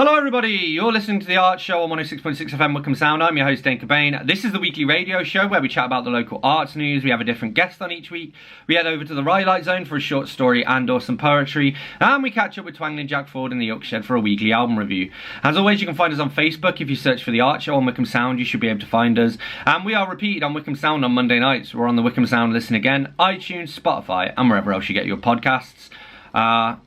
Hello everybody, you're listening to The Art Show on 106.6 FM Wickham Sound. I'm your host Dane Cobain. This is the weekly radio show where we chat about the local arts news. We have a different guest on each week. We head over to the Rhylight Zone for a short story and or some poetry. And we catch up with Twangling Jack Ford in the Yuck Shed for a weekly album review. As always, you can find us on Facebook. If you search for The Art Show on Wickham Sound, you should be able to find us. And we are repeated on Wickham Sound on Monday nights. We're on the Wickham Sound Listen Again, iTunes, Spotify and wherever else you get your podcasts.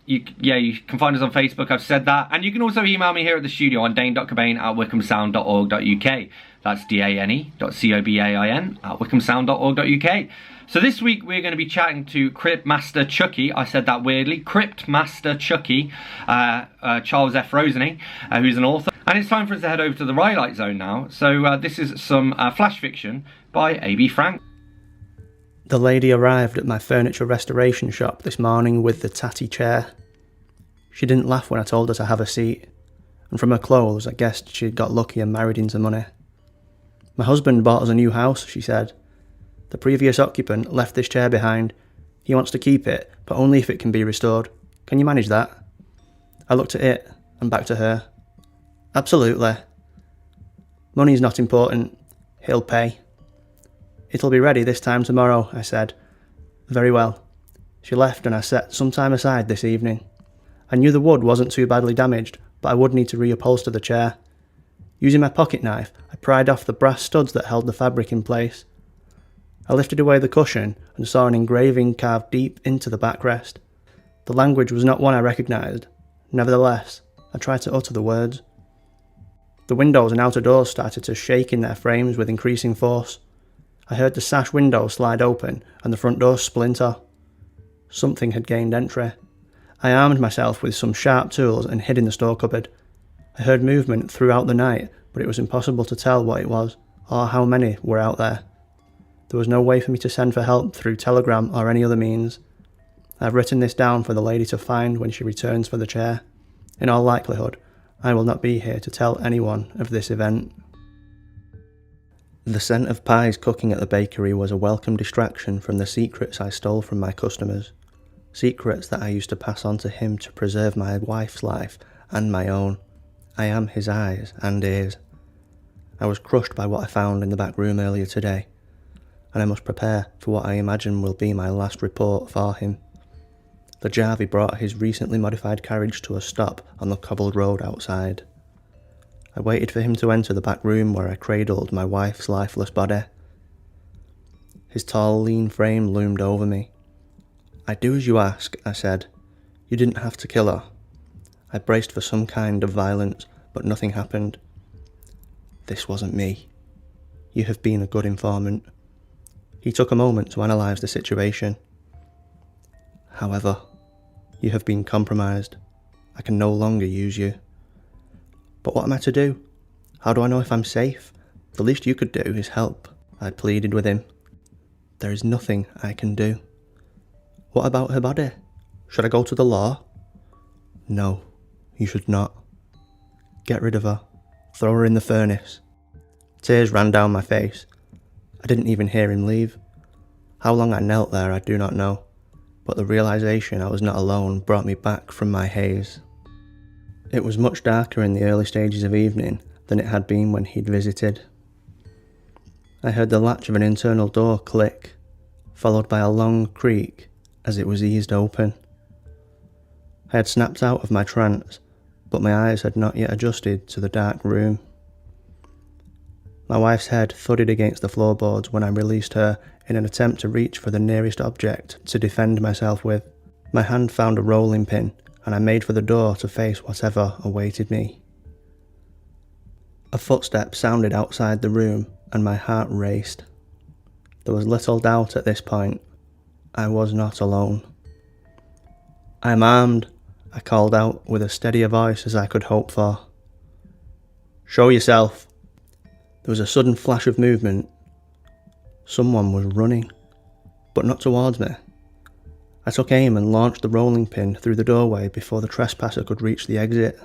You can find us on Facebook, I've said that. And you can also email me here at the studio on dane.cobain@wickhamsound.org.uk. That's dane.cobain@wickhamsound.org.uk. So this week we're going to be chatting to Cryptmaster Chucky. I said that weirdly. Cryptmaster Chucky, Charles F. Rosenay, who's an author. And it's time for us to head over to the Rhylight Zone now. So this is some flash fiction by A.B. Frank. The lady arrived at my furniture restoration shop this morning with the tatty chair. She didn't laugh when I told her to have a seat, and from her clothes I guessed she'd got lucky and married into money. My husband bought us a new house, she said. The previous occupant left this chair behind. He wants to keep it, but only if it can be restored. Can you manage that? I looked at it and back to her. Absolutely. Money's not important. He'll pay. It'll be ready this time tomorrow, I said. Very well. She left and I set some time aside this evening. I knew the wood wasn't too badly damaged, but I would need to reupholster the chair. Using my pocket knife, I pried off the brass studs that held the fabric in place. I lifted away the cushion and saw an engraving carved deep into the backrest. The language was not one I recognised. Nevertheless, I tried to utter the words. The windows and outer doors started to shake in their frames with increasing force. I heard the sash window slide open and the front door splinter. Something had gained entry. I armed myself with some sharp tools and hid in the store cupboard. I heard movement throughout the night, but it was impossible to tell what it was, or how many were out there. There was no way for me to send for help through telegram or any other means. I've written this down for the lady to find when she returns for the chair. In all likelihood, I will not be here to tell anyone of this event. The scent of pies cooking at the bakery was a welcome distraction from the secrets I stole from my customers. Secrets that I used to pass on to him to preserve my wife's life and my own. I am his eyes and ears. I was crushed by what I found in the back room earlier today, and I must prepare for what I imagine will be my last report for him. The Jarvey brought his recently modified carriage to a stop on the cobbled road outside. I waited for him to enter the back room where I cradled my wife's lifeless body. His tall, lean frame loomed over me. "I do as you ask," I said. "You didn't have to kill her." I braced for some kind of violence, but nothing happened. "This wasn't me. You have been a good informant." He took a moment to analyse the situation. "However, you have been compromised. I can no longer use you." "But what am I to do? How do I know if I'm safe? The least you could do is help," I pleaded with him. "There is nothing I can do." "What about her body? Should I go to the law?" "No, you should not. Get rid of her. Throw her in the furnace." Tears ran down my face. I didn't even hear him leave. How long I knelt there I do not know, but the realisation I was not alone brought me back from my haze. It was much darker in the early stages of evening than it had been when he'd visited. I heard the latch of an internal door click, followed by a long creak as it was eased open. I had snapped out of my trance, but my eyes had not yet adjusted to the dark room. My wife's head thudded against the floorboards when I released her in an attempt to reach for the nearest object to defend myself with. My hand found a rolling pin, and I made for the door to face whatever awaited me. A footstep sounded outside the room, and my heart raced. There was little doubt at this point. I was not alone. "I'm armed," I called out with as steady a voice as I could hope for. "Show yourself." There was a sudden flash of movement. Someone was running, but not towards me. I took aim and launched the rolling pin through the doorway before the trespasser could reach the exit.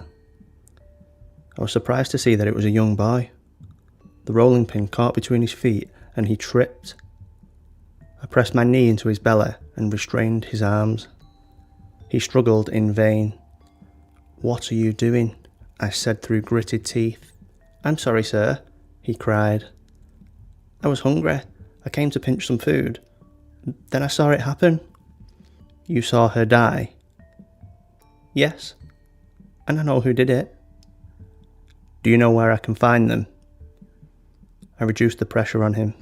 I was surprised to see that it was a young boy. The rolling pin caught between his feet and he tripped. I pressed my knee into his belly and restrained his arms. He struggled in vain. "What are you doing?" I said through gritted teeth. "I'm sorry, sir," he cried. "I was hungry. I came to pinch some food. Then I saw it happen." "You saw her die?" "Yes. And I know who did it." "Do you know where I can find them?" I reduced the pressure on him.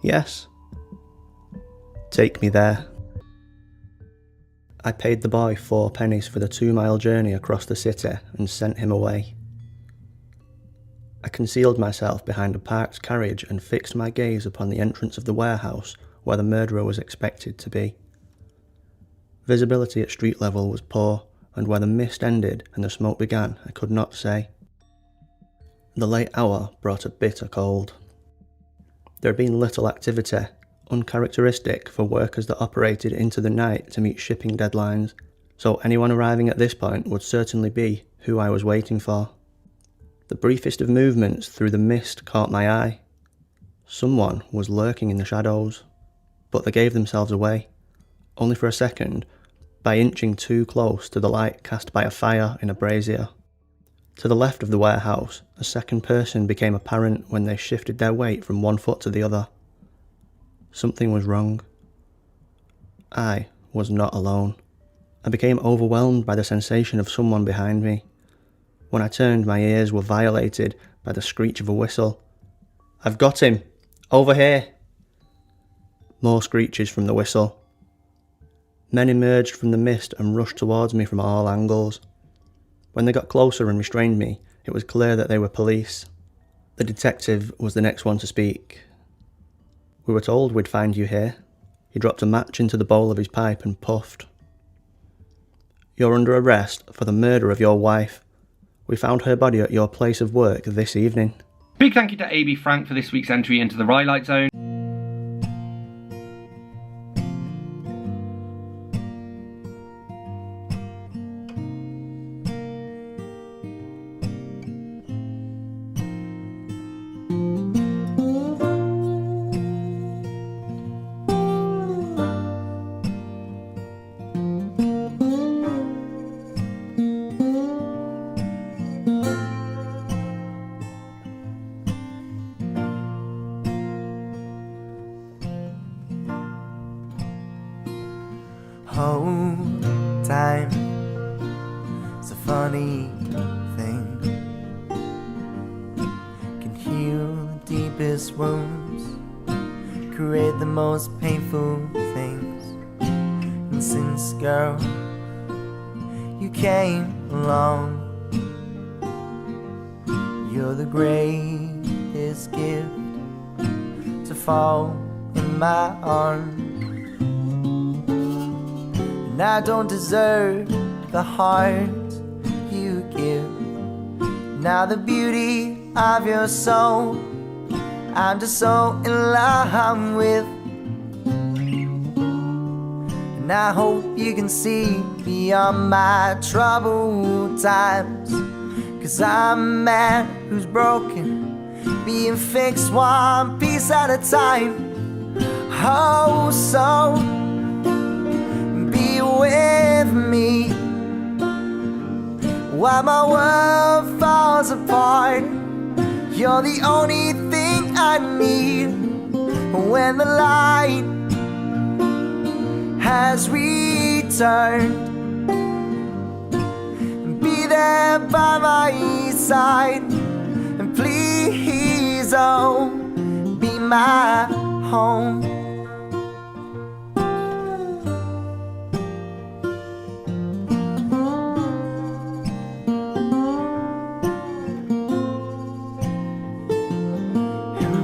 "Yes." "Take me there." I paid the boy 4 pennies for the 2-mile journey across the city and sent him away. I concealed myself behind a parked carriage and fixed my gaze upon the entrance of the warehouse where the murderer was expected to be. Visibility at street level was poor, and where the mist ended and the smoke began, I could not say. The late hour brought a bitter cold. There had been little activity, uncharacteristic for workers that operated into the night to meet shipping deadlines, so anyone arriving at this point would certainly be who I was waiting for. The briefest of movements through the mist caught my eye. Someone was lurking in the shadows, but they gave themselves away, only for a second, by inching too close to the light cast by a fire in a brazier. To the left of the warehouse, a second person became apparent when they shifted their weight from one foot to the other. Something was wrong. I was not alone. I became overwhelmed by the sensation of someone behind me. When I turned, my ears were violated by the screech of a whistle. "I've got him! Over here!" More screeches from the whistle. Men emerged from the mist and rushed towards me from all angles. When they got closer and restrained me, it was clear that they were police. The detective was the next one to speak. "We were told we'd find you here." He dropped a match into the bowl of his pipe and puffed. "You're under arrest for the murder of your wife. We found her body at your place of work this evening." Big thank you to AB Frank for this week's entry into the Rhylight Zone. Oh, time, it's a funny thing. Can heal the deepest wounds, create the most painful things. And since, girl, you came along, you're the greatest gift to fall in my arms. And I don't deserve the heart you give. Now the beauty of your soul, I'm just so in love with. And I hope you can see beyond my troubled times. 'Cause I'm a man who's broken, being fixed one piece at a time. Oh, so be with me while my world falls apart. You're the only thing I need when the light has returned. Be there by my side, and please, oh, be my home.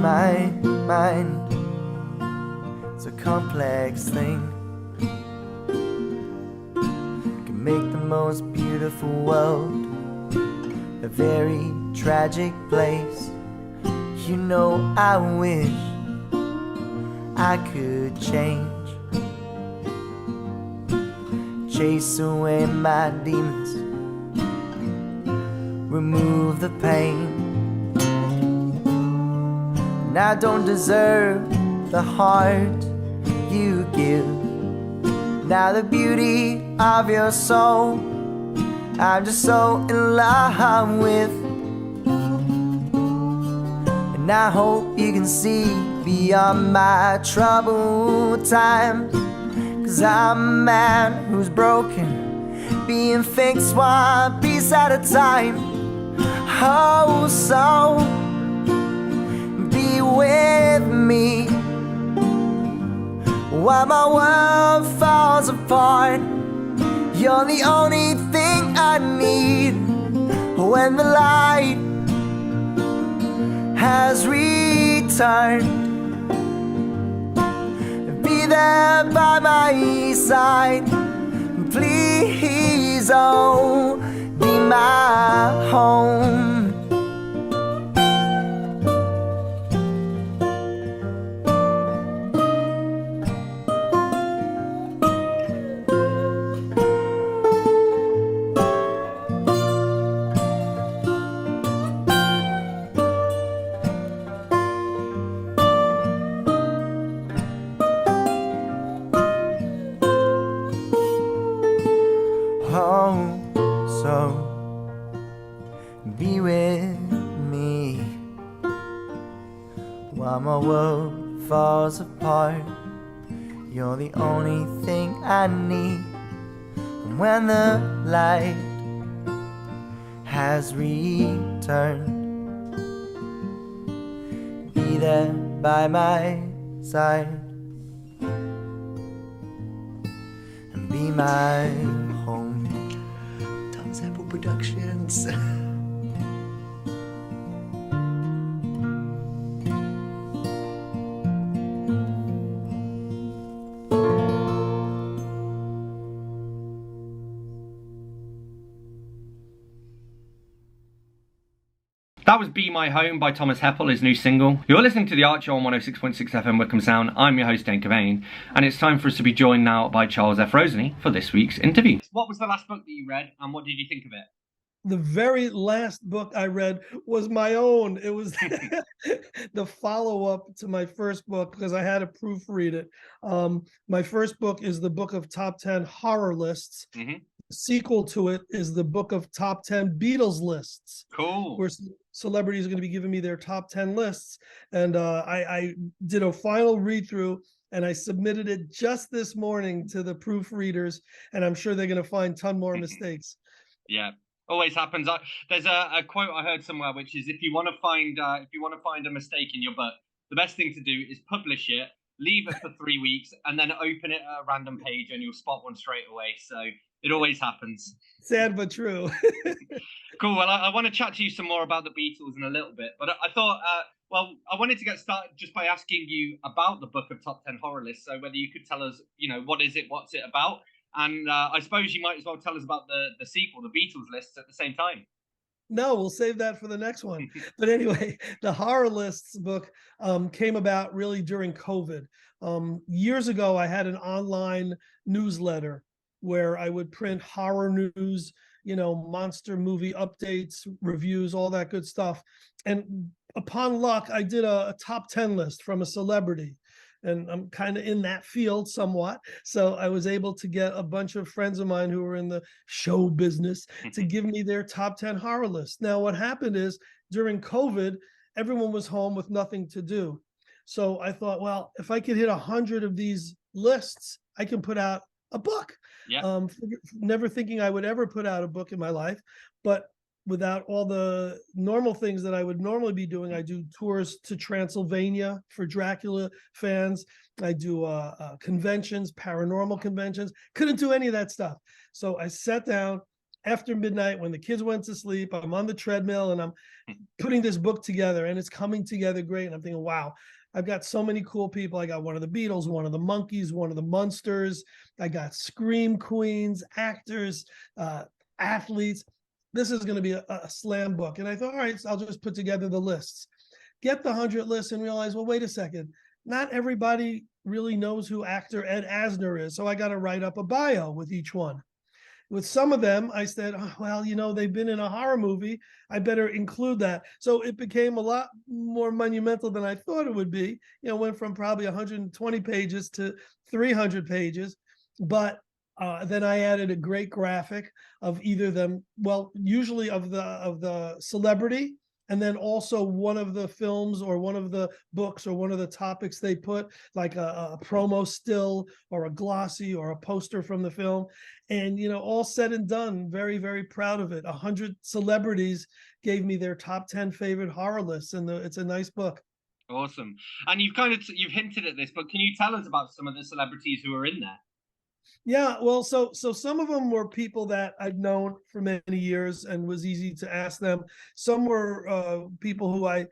My mind, it's a complex thing. Can make the most beautiful world a very tragic place. You know, I wish I could change, chase away my demons, remove the pain. And I don't deserve the heart you give. Now the beauty of your soul, I'm just so in love with. And I hope you can see beyond my troubled times, 'cause I'm a man who's broken, being fixed one piece at a time. Oh, so be with me while my world falls apart. You're the only thing I need when the light has returned. Be there by my side, please, oh, be my home. Be with me while my world falls apart. You're the only thing I need. And when the light has returned, be there by my side and be my home. Tom's Apple Productions. That was Be My Home by Thomas Heppel, his new single. You're listening to The Art Show on 106.6 FM Wickham Sound. I'm your host, Dane Cobain, and it's time for us to be joined now by Charles F. Rosenay for this week's interview. What was the last book that you read, and what did you think of it? The very last book I read was my own. It was the follow-up to my first book, because I had to proofread it. My first book is the book of top 10 horror lists. Mm-hmm. The sequel to it is the book of top 10 Beatles lists. Cool. Where celebrities are going to be giving me their top 10 lists. And I did a final read-through, and I submitted it just this morning to the proofreaders, and I'm sure they're going to find a ton more mistakes. Yeah. Always happens. There's a quote I heard somewhere, which is, if you want to find a mistake in your book, the best thing to do is publish it, leave it for 3 weeks, and then open it at a random page, and you'll spot one straight away. So it always happens. Sad but true. Cool. Well, I want to chat to you some more about the Beatles in a little bit, but I thought, I wanted to get started just by asking you about the book of top 10 horror lists. So whether you could tell us, what is it, what's it about? And I suppose you might as well tell us about the sequel, the Beatles lists, at the same time. No, we'll save that for the next one. But anyway, the horror lists book came about really during COVID. Years ago, I had an online newsletter where I would print horror news, monster movie updates, reviews, all that good stuff. And upon luck, I did a top 10 list from a celebrity. And I'm kind of in that field somewhat. So I was able to get a bunch of friends of mine who were in the show business to give me their top 10 horror lists. Now, what happened is during COVID, everyone was home with nothing to do. So I thought, well, if I could hit 100 of these lists, I can put out a book. Yeah. Never thinking I would ever put out a book in my life, but without all the normal things that I would normally be doing. I do tours to Transylvania for Dracula fans. I do conventions, paranormal conventions. Couldn't do any of that stuff. So I sat down after midnight when the kids went to sleep. I'm on the treadmill and I'm putting this book together, and it's coming together great. And I'm thinking, wow, I've got so many cool people. I got one of the Beatles, one of the Monkees, one of the Munsters. I got scream queens, actors, athletes. This is going to be a slam book. And I thought, all right, so I'll just put together the lists. Get the 100 lists and realize, well, wait a second. Not everybody really knows who actor Ed Asner is. So I got to write up a bio with each one. With some of them, I said, oh, well, they've been in a horror movie. I better include that. So it became a lot more monumental than I thought it would be. Went from probably 120 pages to 300 pages. But Then I added a great graphic of either them, well, usually of the celebrity, and then also one of the films or one of the books or one of the topics they put, like a promo still or a glossy or a poster from the film. And all said and done, very, very proud of it. 100 celebrities gave me their top 10 favorite horror lists, and it's a nice book. Awesome. And you've hinted at this, but can you tell us about some of the celebrities who are in there? Yeah, well, so some of them were people that I'd known for many years and was easy to ask them. Some were people who I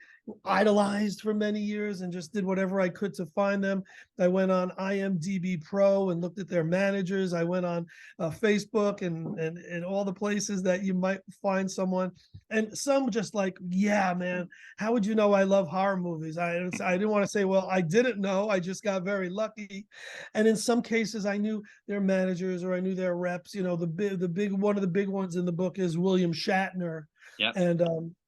idolized for many years and just did whatever I could to find them. I went on IMDb Pro and looked at their managers. I went on Facebook and all the places that you might find someone. And some just like, yeah, man, how would you know I love horror movies? I didn't want to say, well, I didn't know. I just got very lucky. And in some cases, I knew their managers or I knew their reps. The big one of the big ones in the book is William Shatner. Yeah. And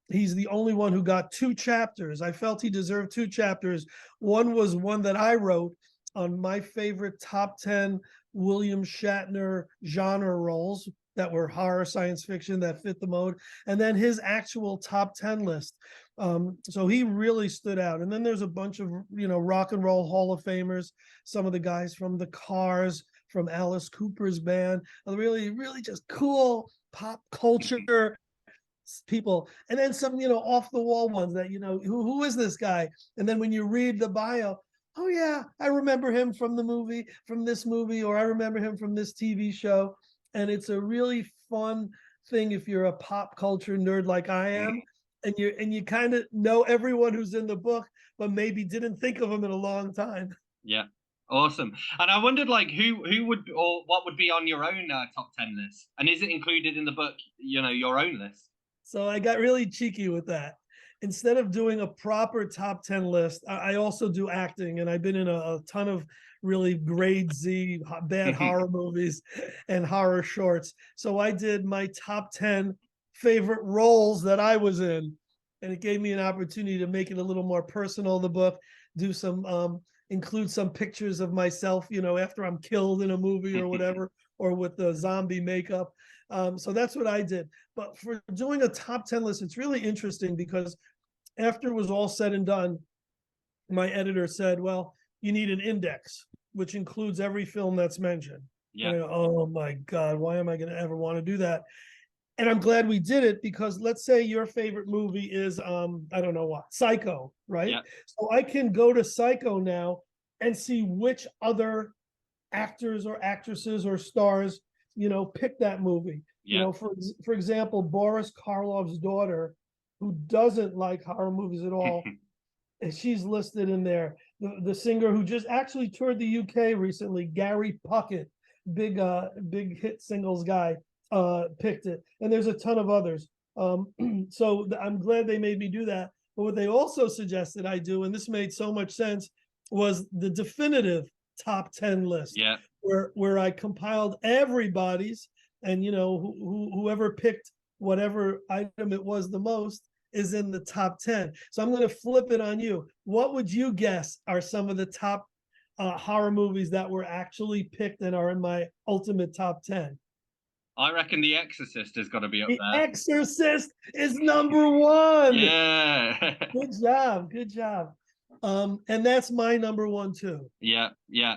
he's the only one who got 2 chapters. I felt he deserved 2 chapters. One was one that I wrote on my favorite top 10 William Shatner genre roles that were horror, science fiction that fit the mode, and then his actual top 10 list. So he really stood out. And then there's a bunch of rock and roll Hall of Famers, some of the guys from the Cars, from Alice Cooper's band, really, really just cool pop culture people. And then some, off the wall ones that, who is this guy? And then when you read the bio, oh yeah, I remember him from this movie, or I remember him from this TV show. And it's a really fun thing if you're a pop culture nerd like I am, and you kind of know everyone who's in the book, but maybe didn't think of them in a long time. Yeah. Awesome. And I wondered, like, who would, or what would be on your own top 10 list? And is it included in the book, your own list? So I got really cheeky with that. Instead of doing a proper top 10 list, I also do acting, and I've been in a ton of really grade Z bad horror movies and horror shorts. So I did my top 10 favorite roles that I was in, and it gave me an opportunity to make it a little more personal, the book, do some include some pictures of myself, after I'm killed in a movie or whatever, or with the zombie makeup. So that's what I did. But for doing a top 10 list, it's really interesting because after it was all said and done, my editor said, well, you need an index, which includes every film that's mentioned. Yeah. And I go, oh my God, why am I going to ever want to do that? And I'm glad we did it, because let's say your favorite movie is, I don't know what, Psycho, right? Yeah. So I can go to Psycho now and see which other actors or actresses or stars, pick that movie. Yeah. For example, Boris Karloff's daughter, who doesn't like horror movies at all, and she's listed in there. The singer who just actually toured the UK recently, Gary Puckett, big hit singles guy, picked it. And there's a ton of others. So I'm glad they made me do that. But what they also suggested I do, and this made so much sense, was the definitive top 10 list. Yeah. Where I compiled everybody's, and whoever picked whatever item it was the most is in the top 10. So I'm going to flip it on you. What would you guess are some of the top horror movies that were actually picked and are in my ultimate top 10? I reckon The Exorcist has got to be up The there. Exorcist is number 1. Yeah. Good job. And that's my number 1 too. Yeah.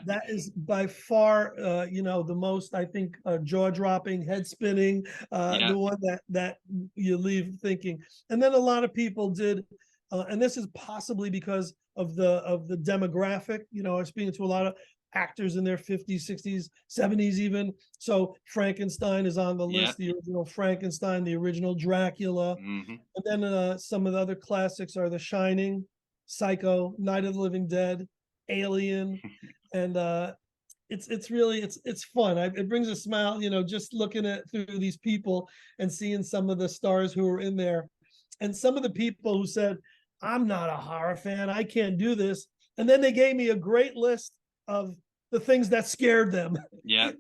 That is by far, the most, I think, jaw-dropping, head-spinning, the one that you leave thinking. And then a lot of people did, and this is possibly because of the demographic. I was speaking to a lot of actors in their 50s, 60s, 70s even. So Frankenstein is on the list, the original Frankenstein, the original Dracula. Mm-hmm. And then some of the other classics are The Shining, Psycho, Night of the Living Dead, Alien, and it's really fun. It brings a smile, just looking at through these people and seeing some of the stars who are in there, and some of the people who said, I'm not a horror fan, I can't do this, and then they gave me a great list of the things that scared them. Yeah.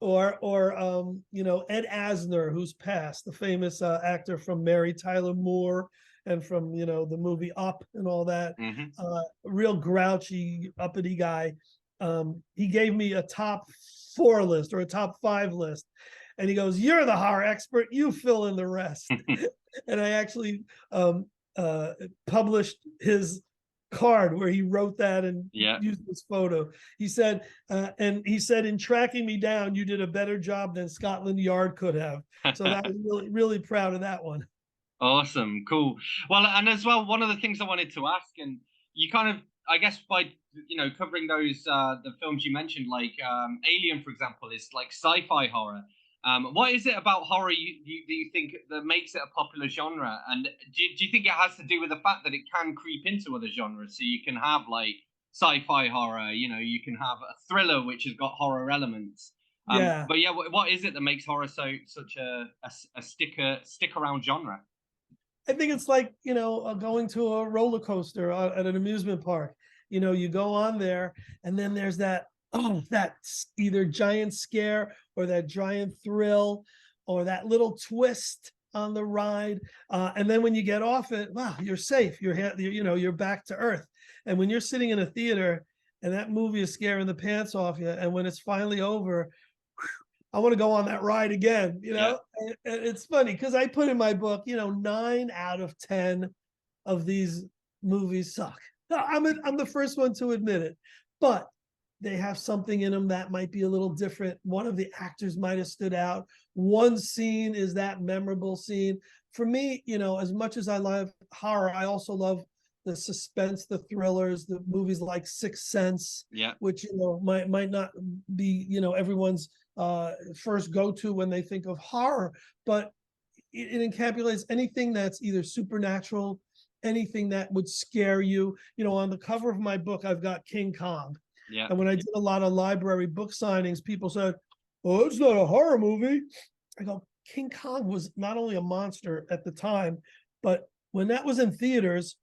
Or Ed Asner, who's passed, the famous actor from Mary Tyler Moore and from the movie Up and all that. Mm-hmm. Real grouchy, uppity guy. He gave me a top 4 list or a top 5 list. And he goes, "You're the horror expert. You fill in the rest." And I actually published his card where he wrote that and used this photo. He said, in tracking me down, you did a better job than Scotland Yard could have. So that was really, really proud of that one. Awesome, cool. Well, and as well, one of the things I wanted to ask, and you kind of, I guess, by covering those the films you mentioned, like Alien, for example, is like sci-fi horror. What is it about horror you think that makes it a popular genre? And do you think it has to do with the fact that it can creep into other genres? So you can have like sci-fi horror, you can have a thriller which has got horror elements. But yeah, what is it that makes horror such a stick around genre? I think it's like, going to a roller coaster at an amusement park. You go on there and then there's that either giant scare or that giant thrill or that little twist on the ride. And then when you get off it, wow, you're safe. You're back to earth. And when you're sitting in a theater and that movie is scaring the pants off you, and when it's finally over, I want to go on that ride again, And it's funny because I put in my book, 9 out of 10 of these movies suck. I'm the first one to admit it, but they have something in them that might be a little different. One of the actors might have stood out. One scene is that memorable scene. For me, as much as I love horror, I also love the suspense, the thrillers, the movies like Sixth Sense, which, might not be, everyone's first go-to when they think of horror, but it encapsulates anything that's either supernatural, anything that would scare you. On the cover of my book, I've got King Kong. Yeah. And when I did a lot of library book signings, people said, "Oh, it's not a horror movie." I go, King Kong was not only a monster at the time, but when that was in theaters,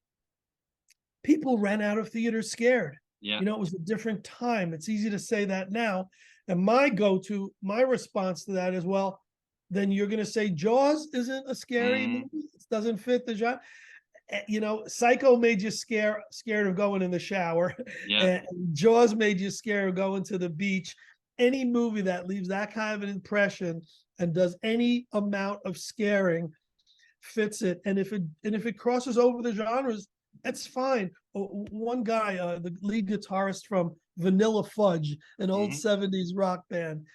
people ran out of theaters scared. Yeah. It was a different time. It's easy to say that now. And my response to that is, well, then you're going to say Jaws isn't a scary movie? It doesn't fit the genre. Psycho made you scared of going in the shower. Yeah. And Jaws made you scared of going to the beach. Any movie that leaves that kind of an impression and does any amount of scaring fits it. And if it crosses over the genres, that's fine. One guy, the lead guitarist from Vanilla Fudge, an old 70s rock band,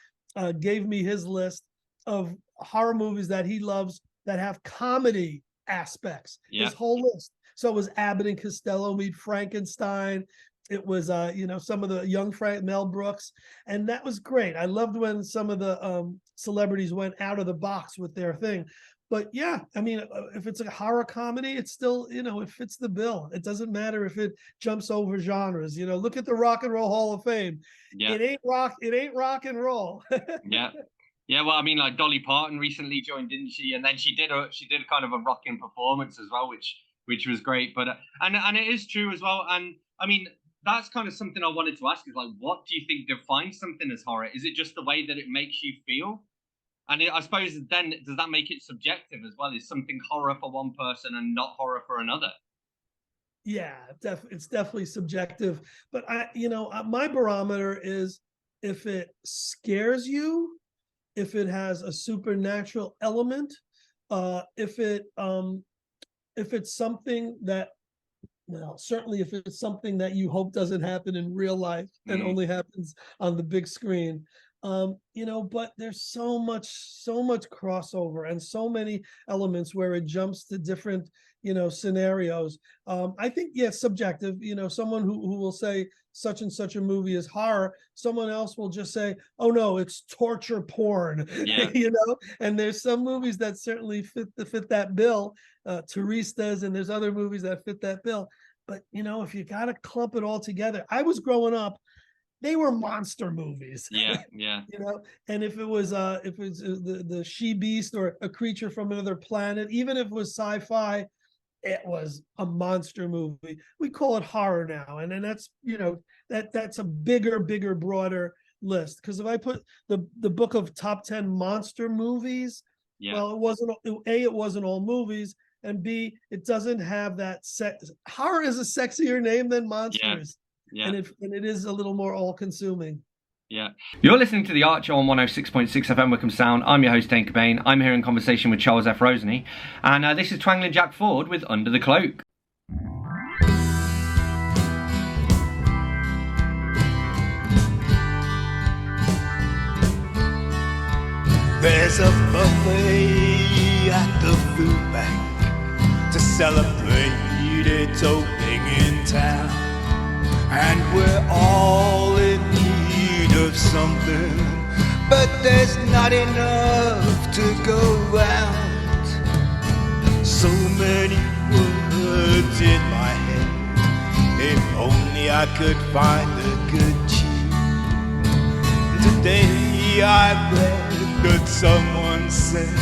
gave me his list of horror movies that he loves that have comedy aspects. His whole list. So it was Abbott and Costello meet Frankenstein. It was some of the young Mel Brooks, and that was great. I loved when some of the celebrities went out of the box with their thing. But yeah, I mean, if it's a horror comedy, it's still, it fits the bill. It doesn't matter if it jumps over genres. Look at the Rock and Roll Hall of Fame. Yeah. It ain't rock and roll. Yeah. Yeah, well, I mean, like Dolly Parton recently joined, didn't she? And then she did kind of a rocking performance as well, which was great. But and it is true as well. And I mean, that's kind of something I wanted to ask is like, what do you think defines something as horror? Is it just the way that it makes you feel? And I suppose then does that make it subjective as well? Is something horror for one person and not horror for another? Yeah, it's definitely subjective. But my barometer is if it scares you, if it has a supernatural element, if it's something that, certainly if it's something that you hope doesn't happen in real life and only happens on the big screen, but there's so much crossover and so many elements where it jumps to different, scenarios. I think, subjective, someone who will say such and such a movie is horror, someone else will just say, oh no, it's torture porn. Yeah. And there's some movies that certainly fit that bill. Therese does, and there's other movies that fit that bill. But if you got to clump it all together, I was growing up, they were monster movies. Yeah. And if it was the she beast or a creature from another planet, even if it was sci-fi, it was a monster movie. We call it horror now, and then that's that's a bigger, broader list. Because if I put the book of top 10 monster movies, well, it wasn't all movies, and B, it doesn't have that horror is a sexier name than monsters. Yeah. And it is a little more all-consuming. Yeah. You're listening to The Archer on 106.6 FM Wickham Sound. I'm your host, Dane Cobain. I'm here in conversation with Charles F. Rosenay. And this is Twangling Jack Ford with Under the Cloak. There's a buffet at the food bank to celebrate its opening in town. And we're all in need of something, but there's not enough to go round. So many words in my head, if only I could find a good tune. Today I read that someone said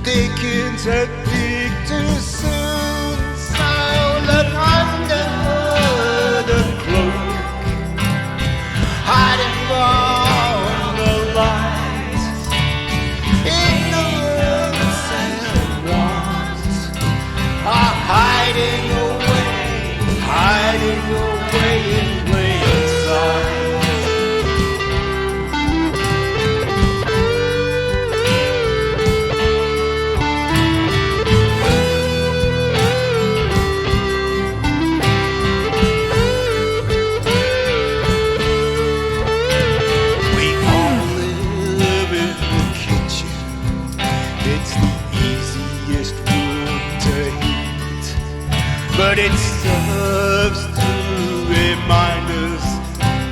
Dickens had peaked too soon. So look under the cloak, hiding from the light. Ignorance and want are hiding away in plain sight. But it serves to remind us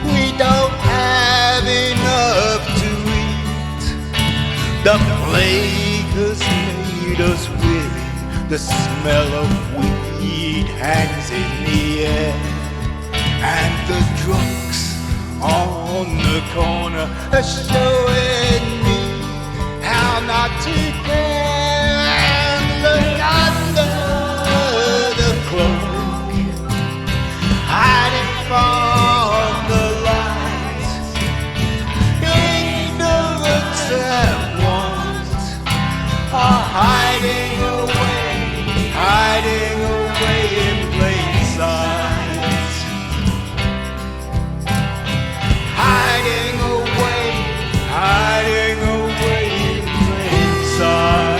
we don't have enough to eat. The plague has made us weary. The smell of weed hangs in the air, and the drunks on the corner are showing me how not to care. And look under cloak, hiding from the light. Ignorance and want are hiding away in plain sight. Hiding away in plain sight.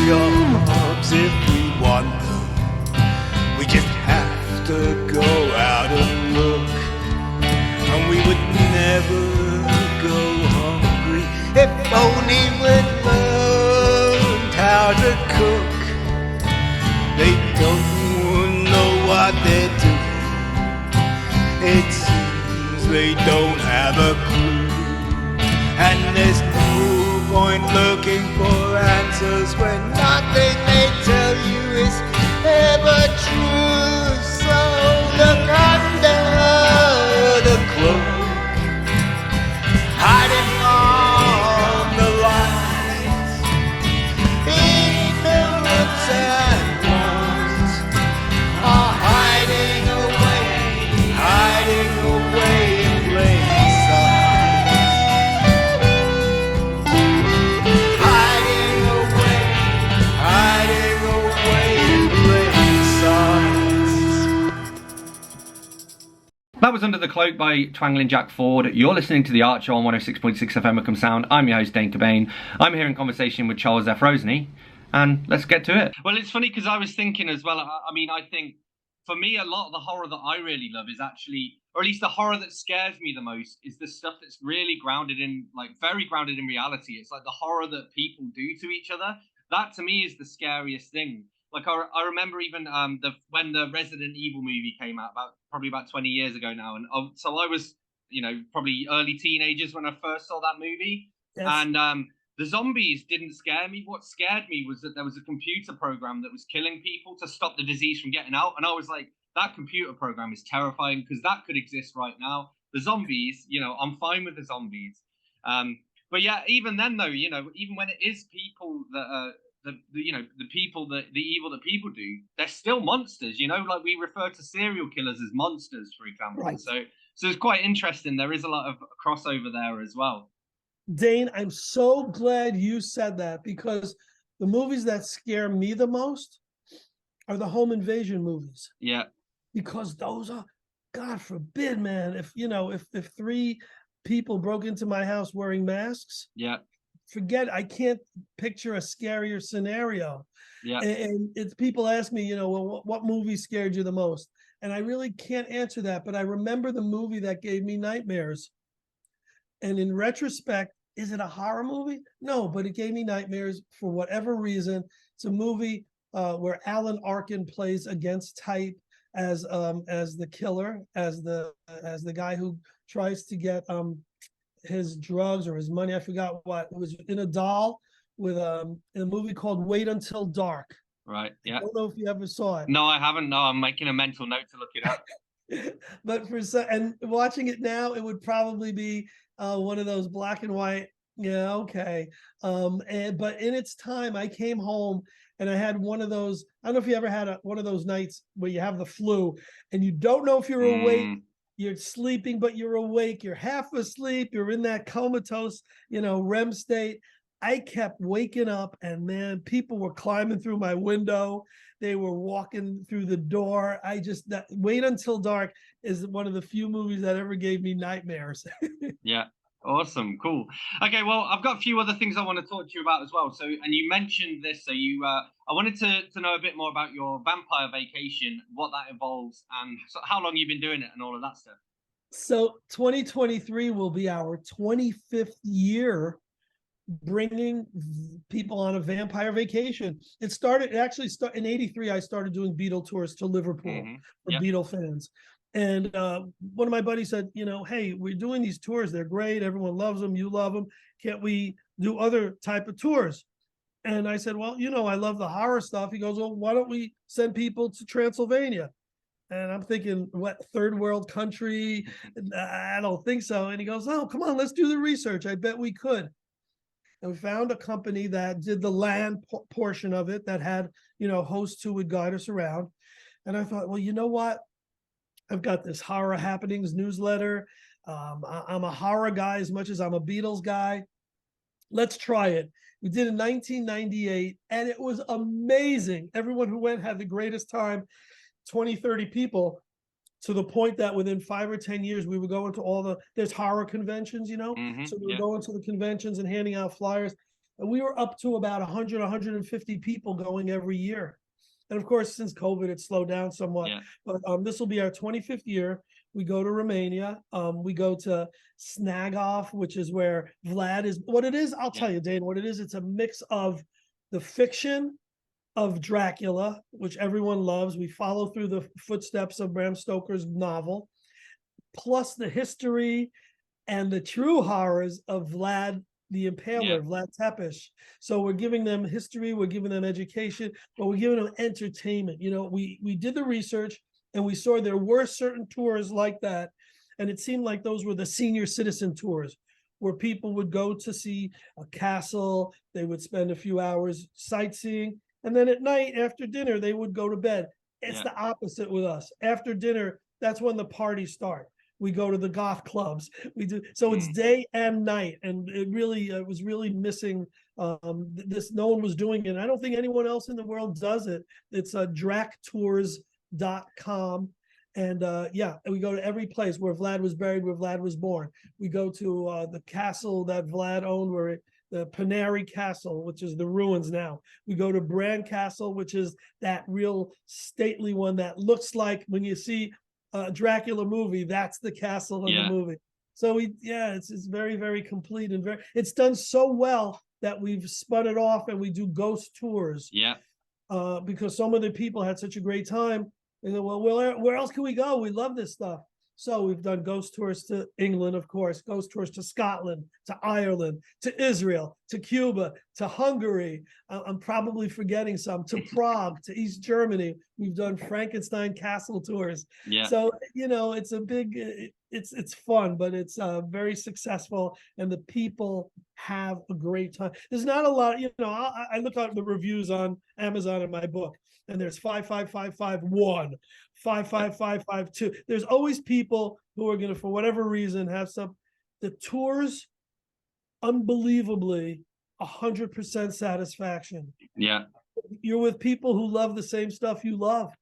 Jobs if we want them, we just have to go out and look, and we would never go hungry if only we'd learned how to cook. They don't know what they're doing, it seems they don't have a clue, and there's no point looking for answers when nothing they tell you is ever true. So look under the cloak, hiding from the light. Ignorance and want are hiding away in plain sight. That was Under the Cloak by Twangling Jack Ford. You're listening to The Archer on 106.6 FM Wickham Sound. I'm your host, Dane Cobain. I'm here in conversation with Charles F. Rosenay, and let's get to it. Well, it's funny because I was thinking as well, I think for me, a lot of the horror that I really love is actually, or at least the horror that scares me the most, is the stuff that's really grounded in, like, very grounded in reality. It's like the horror that people do to each other. That, to me, is the scariest thing. Like, I remember even when the Resident Evil movie came out, probably about 20 years ago now. And so I was, probably early teenagers when I first saw that movie. Yes. And the zombies didn't scare me. What scared me was that there was a computer program that was killing people to stop the disease from getting out. And I was like, that computer program is terrifying because that could exist right now. The zombies, I'm fine with the zombies. But yeah, even then, though, even when it is people that the evil that people do, they're still monsters, like we refer to serial killers as monsters, for example. Right. So So it's quite interesting. There is a lot of crossover there as well. Dane, I'm so glad you said that, because the movies that scare me the most are the home invasion movies, Yeah, because those are, God forbid, man, if three people broke into my house wearing masks, yeah, forget, I can't picture a scarier scenario. yeah. And it's, people ask me, well, what movie scared you the most? And I really can't answer that, but I remember the movie that gave me nightmares. And in retrospect, is it a horror movie? No, but it gave me nightmares for whatever reason. It's a movie where Alan Arkin plays against type as the killer, as the guy who tries to get his drugs or his money. I forgot what. It was in a doll with in a movie called Wait Until Dark. Right. Yeah. I don't know if you ever saw it. No, I haven't. No, I'm making a mental note to look it up. But and watching it now, it would probably be one of those black and white. Yeah, okay. But in its time, I came home and I had one of those. I don't know if you ever had one of those nights where you have the flu and you don't know if you're awake. You're sleeping, but you're awake. You're half asleep. You're in that comatose, REM state. I kept waking up, and man, people were climbing through my window. They were walking through the door. That Wait Until Dark is one of the few movies that ever gave me nightmares. Yeah. Awesome. Cool. Okay. Well, I've got a few other things I want to talk to you about as well. So, and you mentioned this, so I wanted to know a bit more about your vampire vacation, what that involves, and how long you've been doing it and all of that stuff. So 2023 will be our 25th year bringing people on a vampire vacation. It actually started in '83. I started doing Beatle tours to Liverpool for Beatle fans. And one of my buddies said, hey, we're doing these tours. They're great. Everyone loves them. You love them. Can't we do other type of tours? And I said, well, I love the horror stuff. He goes, well, why don't we send people to Transylvania? And I'm thinking, what, third world country? I don't think so. And he goes, oh, come on, let's do the research. I bet we could. And we found a company that did the land portion of it, that had, hosts who would guide us around. And I thought, well, you know what? I've got this horror happenings newsletter. I'm a horror guy as much as I'm a Beatles guy. Let's try it. We did it in 1998, and it was amazing. Everyone who went had the greatest time, 20, 30 people, to the point that within 5 or 10 years, we were going to there's horror conventions, so we were going to the conventions and handing out flyers. And we were up to about 100, 150 people going every year. And of course, since COVID, it's slowed down somewhat. Yeah. But this will be our 25th year. We go to Romania. We go to Snagov, which is where Vlad is. What it is, I'll tell you, Dane, what it is. It's a mix of the fiction of Dracula, which everyone loves. We follow through the footsteps of Bram Stoker's novel, plus the history and the true horrors of Vlad the Impaler, Vlad Tepes. So we're giving them history, we're giving them education, but we're giving them entertainment. We did the research and we saw there were certain tours like that. And it seemed like those were the senior citizen tours, where people would go to see a castle, they would spend a few hours sightseeing, and then at night after dinner, they would go to bed. It's the opposite with us. After dinner, that's when the parties start. We go to the goth clubs. We do so. It's day and night, and it really was really missing this. No one was doing it. I don't think anyone else in the world does it. It's dractours.com, and we go to every place where Vlad was buried, where Vlad was born. We go to the castle that Vlad owned, the Panary Castle, which is the ruins now. We go to Bran Castle, which is that real stately one that looks like when you see Dracula movie, that's the castle in the movie. So it's very, very complete, and it's done so well that we've spun it off and we do ghost tours. Because so many people had such a great time. And then, well, where else can we go? We love this stuff. So we've done ghost tours to England, of course, ghost tours to Scotland, to Ireland, to Israel, to Cuba, to Hungary. I'm probably forgetting some, to Prague, to East Germany. We've done Frankenstein castle tours. So, it's a big, it's fun, but it's very successful, and the people have a great time. There's not a lot, I look at the reviews on Amazon in my book, and there's 55551, 55552. There's always people who are gonna, for whatever reason, have some. The tours, unbelievably, 100% satisfaction. Yeah. You're with people who love the same stuff you love,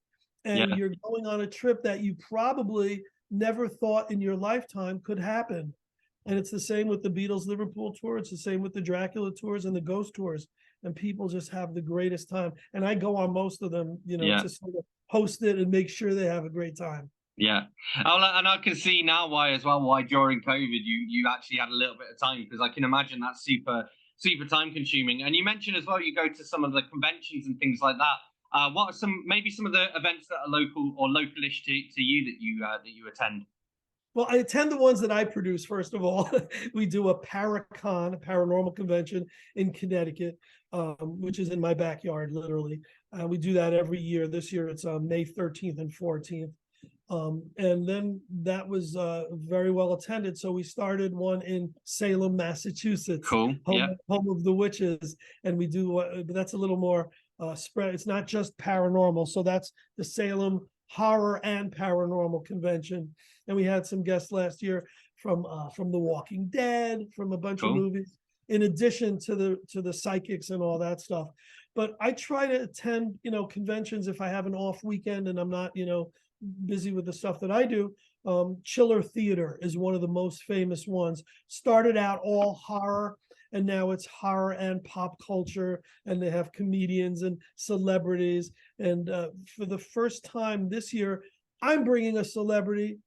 and Yeah. you're going on a trip that you probably never thought in your lifetime could happen. And it's the same with the Beatles Liverpool tour. It's the same with the Dracula tours and the Ghost tours. And people just have the greatest time. And I go on most of them, Yeah. to sort of host it and make sure they have a great time. Yeah, and I can see now why during COVID you actually had a little bit of time, because I can imagine that's super time consuming. And you mentioned as well you go to some of the conventions and things like that. What are some of the events that are local or localish to you that you attend? Well, I attend the ones that I produce, first of all. We do a Paracon, a paranormal convention in Connecticut, which is in my backyard, literally. We do that every year. This year it's May 13th and 14th. And then that was very well attended. So we started one in Salem, Massachusetts, Cool. home of the witches. And we do, but that's a little more spread. It's not just paranormal. So that's the Salem Horror and Paranormal Convention. And we had some guests last year from The Walking Dead, from a bunch of movies, in addition to the psychics and all that stuff. But I try to attend, conventions if I have an off weekend and I'm not, busy with the stuff that I do. Chiller Theater is one of the most famous ones. Started out all horror, and now it's horror and pop culture, and they have comedians and celebrities. And for the first time this year, I'm bringing a celebrity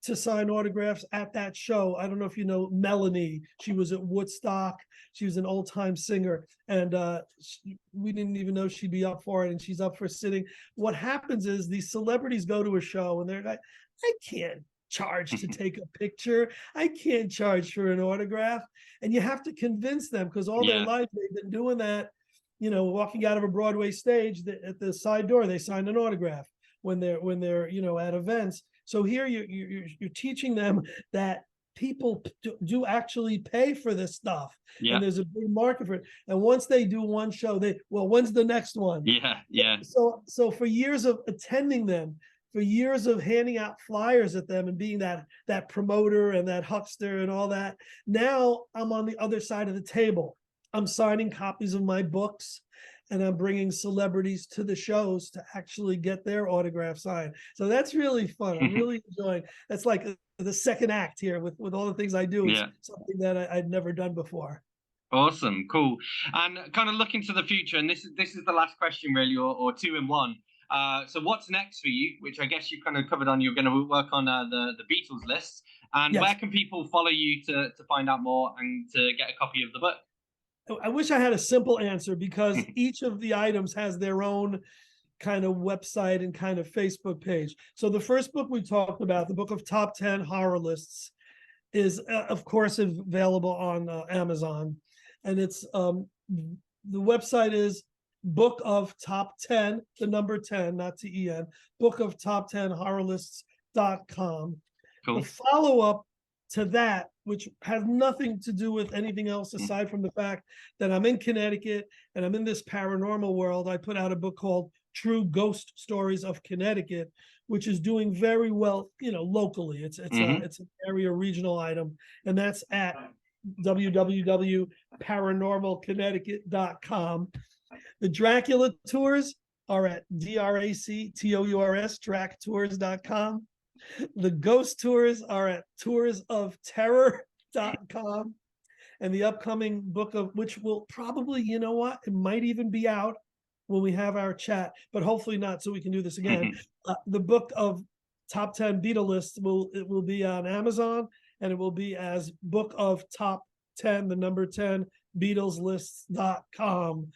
to sign autographs at that show. I don't know if you know Melanie. She was at Woodstock. She was an old-time singer, and we didn't even know she'd be up for it, and she's up for sitting. What happens is these celebrities go to a show, and they're like, I can't charge to take a picture. I can't charge for an autograph. And you have to convince them, because all their life they've been doing that, walking out of a Broadway stage, at the side door, they sign an autograph when they're at events. So here you're teaching them that people do actually pay for this stuff, and there's a big market for it. And once they do one show, when's the next one? Yeah. So for years of attending them, for years of handing out flyers at them and being that promoter and that huckster and all that, now I'm on the other side of the table. I'm signing copies of my books, and I'm bringing celebrities to the shows to actually get their autograph signed. So that's really fun. I'm really enjoying. That's like the second act here with all the things I do. It's something that I'd never done before. Awesome, cool. And kind of looking to the future, and this is the last question really, or two in one. So what's next for you? Which I guess you kind of covered on. You're going to work on the Beatles list. And where can people follow you to find out more and to get a copy of the book? I wish I had a simple answer, because each of the items has their own kind of website and kind of Facebook page. So the first book we talked about, the book of top 10 horror lists, is of course available on Amazon. And it's the website is Book of Top 10, the number 10, not TEN, Book of Top 10 horrorlists.com. Cool. The follow-up to that, which has nothing to do with anything else aside from the fact that I'm in Connecticut and I'm in this paranormal world, I put out a book called True Ghost Stories of Connecticut, which is doing very well, locally. It's an area regional item, and that's at www.paranormalconnecticut.com. The Dracula tours are at DRACTOURS, DracTours.com. The ghost tours are at toursofterror.com. And the upcoming book of, which will probably, it might even be out when we have our chat, but hopefully not, so we can do this again. The book of top 10 Beatle lists will be on Amazon, and it will be as Book of Top 10, the number 10 BeatlesLists.com.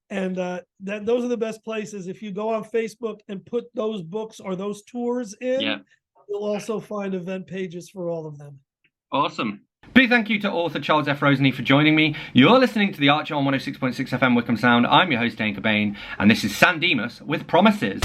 And those are the best places. If you go on Facebook and put those books or those tours in, you'll also find event pages for all of them. Awesome. Big thank you to author Charles F. Rosenay for joining me. You're listening to The Archer on 106.6 FM Wickham Sound. I'm your host, Dane Cobain, and this is San Dimas with Promises.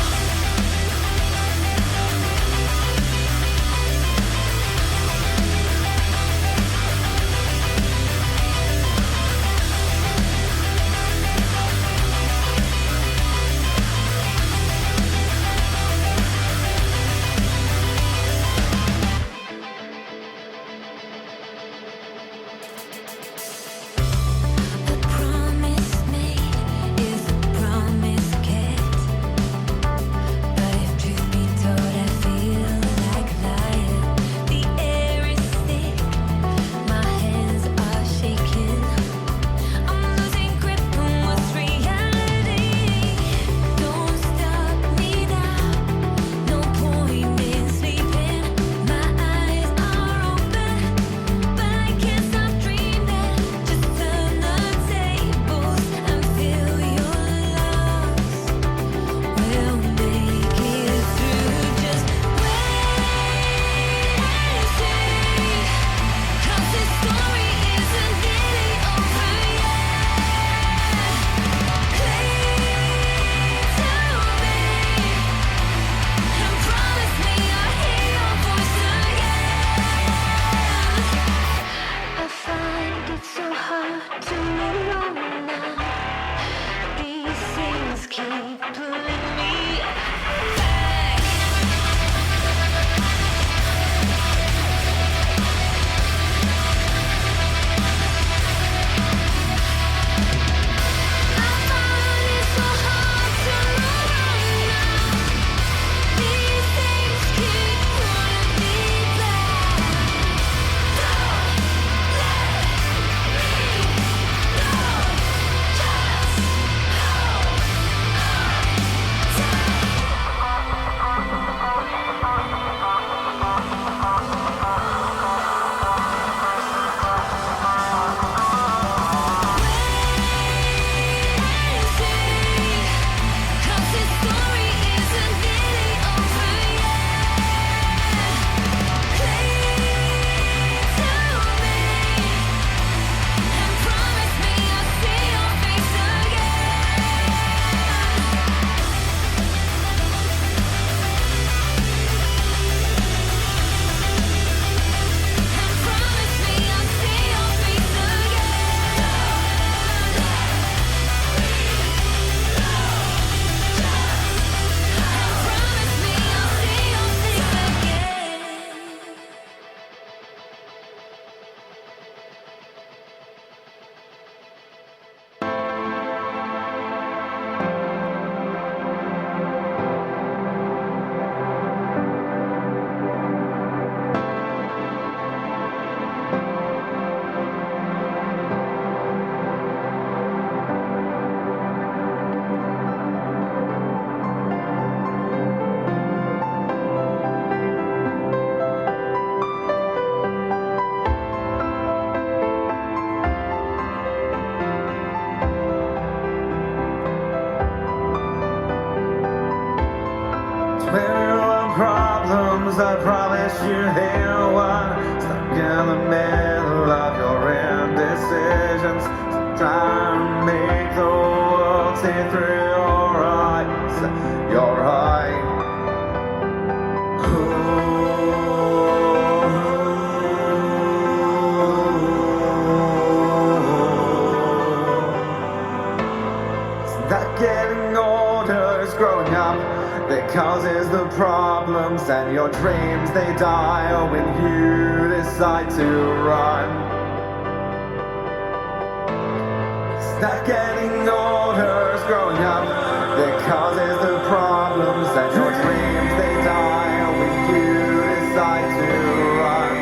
problems, I promise you there one. Stuck in the middle of your indecisions, so try to make the world see through your eyes. You're right. That getting older is growing up that causes the problems, and your dreams they die when you decide to run. It's that getting older is growing up that causes the problems, and your dreams they die when you decide to run.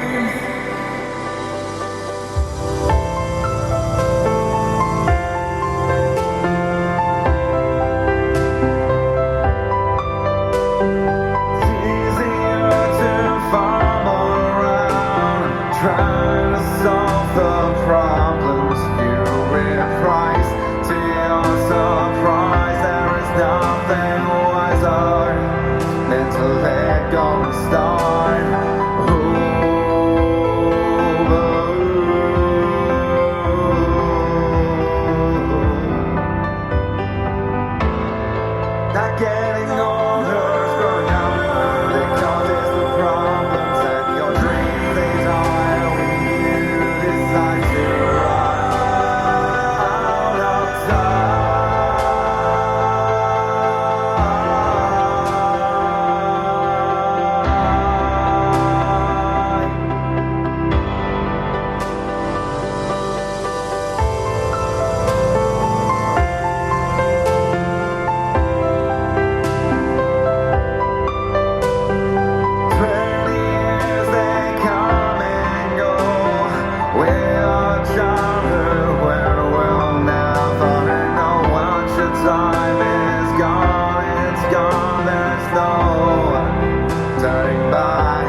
Trying to solve the problems you reprise. To your surprise, there is nothing wiser than to let go and start. Not getting older is growing up that causes the problems, and your dreams they die when you decide to run out of time. Time is gone, it's gone, there's no turning back.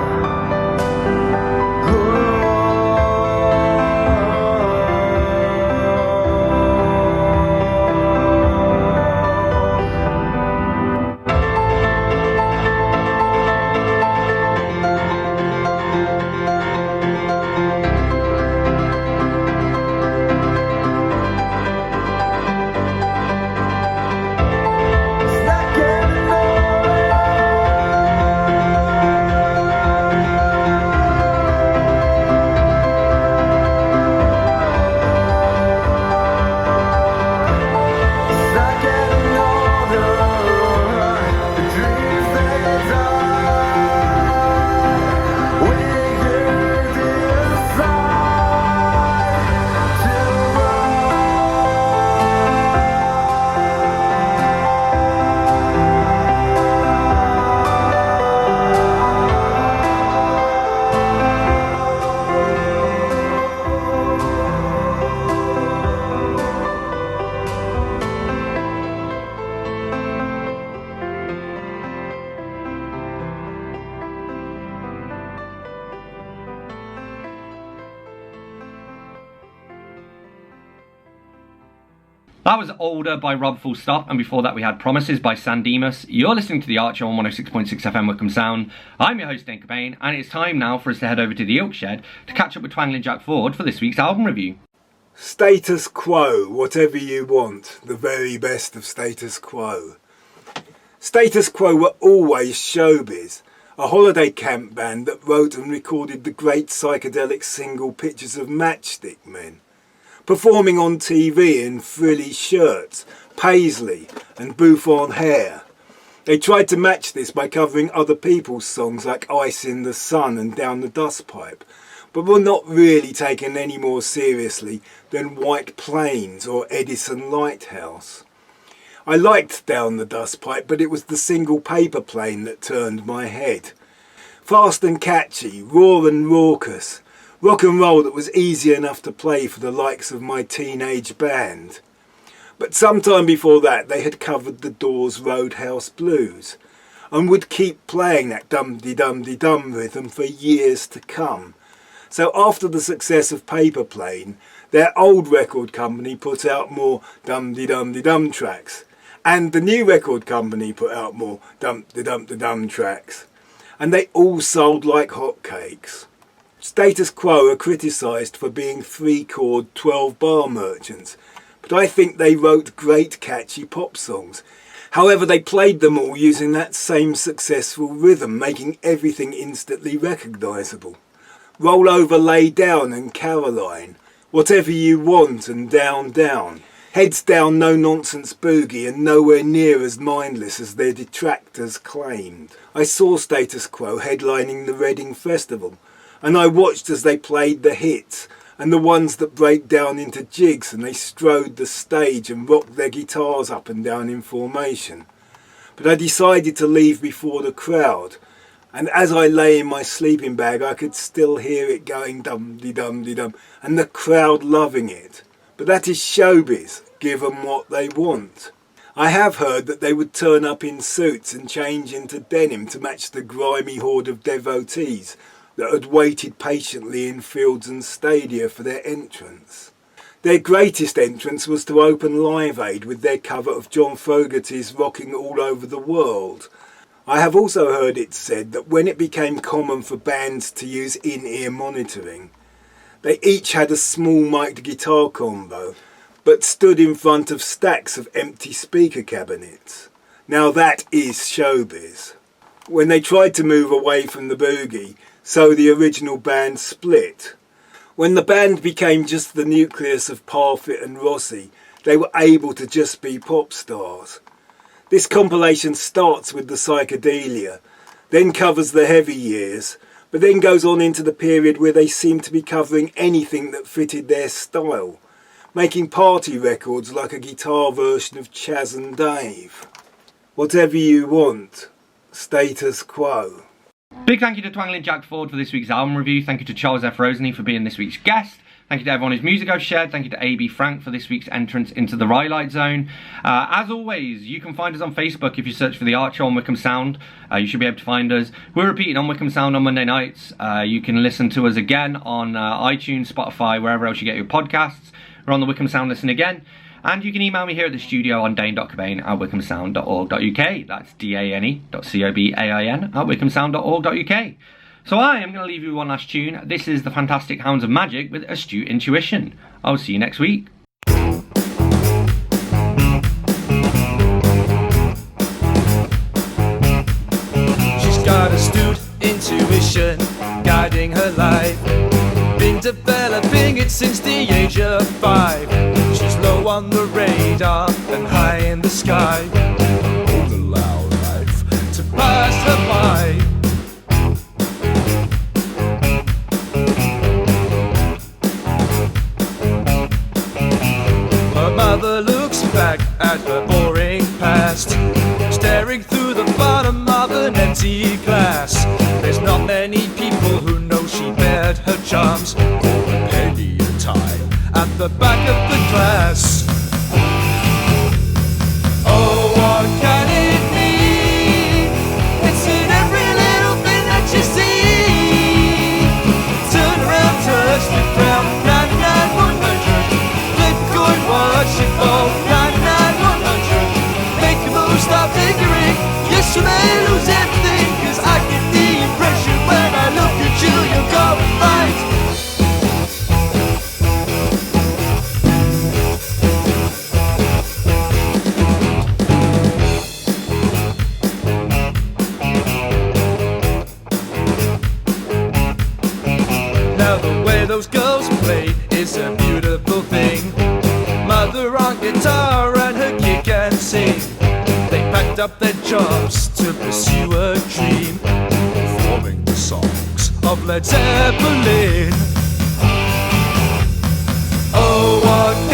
That was Older by Rob Full Stop, and before that we had Promises by San Dimas. You're listening to The Art Show on 106.6 FM Wickham Sound. I'm your host Dane Cobain, and it's time now for us to head over to the Ilk Shed to catch up with Twangling Jack Ford for this week's album review. Status quo, whatever you want, the very best of status quo. Status Quo were always showbiz, a holiday camp band that wrote and recorded the great psychedelic single Pictures of Matchstick Men, performing on TV in frilly shirts, paisley and bouffant hair. They tried to match this by covering other people's songs like Ice in the Sun and Down the Dustpipe, but were not really taken any more seriously than White Plains or Edison Lighthouse. I liked Down the Dustpipe, but it was the single Paper Plane that turned my head. Fast and catchy, raw and raucous, rock and roll that was easy enough to play for the likes of my teenage band. But sometime before that they had covered the Doors' Roadhouse Blues, and would keep playing that dum-de-dum-de-dum rhythm for years to come. So after the success of Paper Plane, their old record company put out more dum-de-dum-de-dum tracks, and the new record company put out more dum-de-dum-de-dum tracks, and they all sold like hotcakes. Status Quo are criticised for being 3-chord 12-bar merchants, but I think they wrote great catchy pop songs. However, they played them all using that same successful rhythm, making everything instantly recognisable. Roll Over, Lay Down and Caroline, Whatever You Want and Down Down. Heads Down, No Nonsense Boogie, and nowhere near as mindless as their detractors claimed. I saw Status Quo headlining the Reading Festival, and I watched as they played the hits and the ones that break down into jigs, and they strode the stage and rocked their guitars up and down in formation. But I decided to leave before the crowd, and as I lay in my sleeping bag I could still hear it going dum-de-dum-de-dum, and the crowd loving it. But that is showbiz, give them what they want. I have heard that they would turn up in suits and change into denim to match the grimy horde of devotees that had waited patiently in fields and stadia for their entrance. Their greatest entrance was to open Live Aid with their cover of John Fogerty's Rocking All Over the World. I have also heard it said that when it became common for bands to use in-ear monitoring, they each had a small mic'd guitar combo, but stood in front of stacks of empty speaker cabinets. Now that is showbiz. When they tried to move away from the boogie, so the original band split. When the band became just the nucleus of Parfit and Rossi, they were able to just be pop stars. This compilation starts with the psychedelia, then covers the heavy years, but then goes on into the period where they seem to be covering anything that fitted their style, making party records like a guitar version of Chaz and Dave. Whatever You Want, Status Quo. Big thank you to Twangling Jack Ford for this week's album review. Thank you to Charles F. Rosenay for being this week's guest. Thank you to everyone whose music I've shared. Thank you to A.B. Frank for this week's entrance into the Rhylight Zone. As always, you can find us on Facebook if you search for The Art Show on Wickham Sound. You should be able to find us. We're repeating on Wickham Sound on Monday nights. You can listen to us again on iTunes, Spotify, wherever else you get your podcasts. We're on the Wickham Sound Listen again. And you can email me here at the studio on dane.cobain@wickhamsound.org.uk. That's dane.cobain@wickhamsound.org.uk. So I am going to leave you with one last tune. This is the Fantastic Hounds of Magic with Astute Intuition. I'll see you next week. She's got astute intuition guiding her life. Been developing it since the age of 5. She's low on the radar and high in the sky. Won't allow life to pass her by. Her mother looks back at her boring past, staring through the bottom of an empty glass. There's not many people who know she bared her charms for a penny a time at the back of the class. Oh, what can it mean? It's in every little thing that you see. Turn around, touch the ground, 99 100. Flip coin, watch it fall. packed up their jobs to pursue a dream, performing the songs of Led Zeppelin. Oh, what